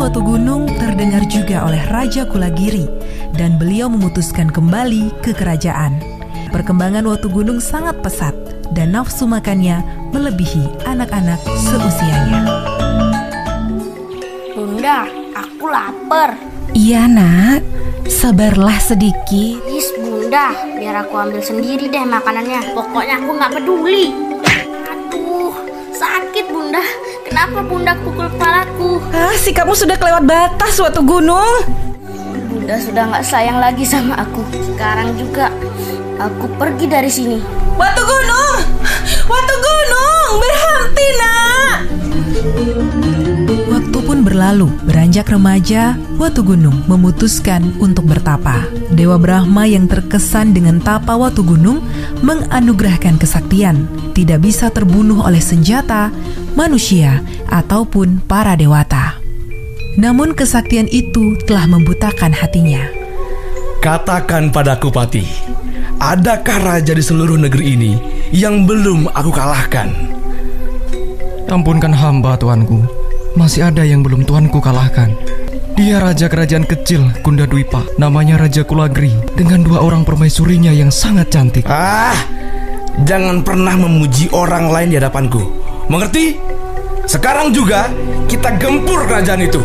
Watu Gunung terdengar juga oleh Raja Kulagiri dan beliau memutuskan kembali ke kerajaan. Perkembangan Watu Gunung sangat pesat dan nafsu makannya melebihi anak-anak seusianya. Bunda, aku lapar. Iya nak, sabarlah sedikit. Please Bunda, biar aku ambil sendiri deh makanannya. Pokoknya aku gak peduli. Aduh, sakit Bunda. Kenapa Bunda pukul kepalaku? Sikapmu sudah kelewat batas, Watu Gunung. Bunda sudah gak sayang lagi sama aku. Sekarang juga aku pergi dari sini. Watu Gunung! Watu Gunung! Berhenti nak! Waktu pun berlalu, beranjak remaja, Watu Gunung memutuskan untuk bertapa. Dewa Brahma yang terkesan dengan tapa Watu Gunung menganugerahkan kesaktian, tidak bisa terbunuh oleh senjata, manusia, ataupun para dewata. Namun kesaktian itu telah membutakan hatinya. Katakan padaku Pati, adakah raja di seluruh negeri ini yang belum aku kalahkan? Ampunkan hamba tuanku, masih ada yang belum tuanku kalahkan. Dia raja kerajaan kecil Kunda Dwipa, namanya Raja Kulagri, dengan 2 orang permaisurinya yang sangat cantik. Jangan pernah memuji orang lain di hadapanku, mengerti? Sekarang juga kita gempur kerajaan itu.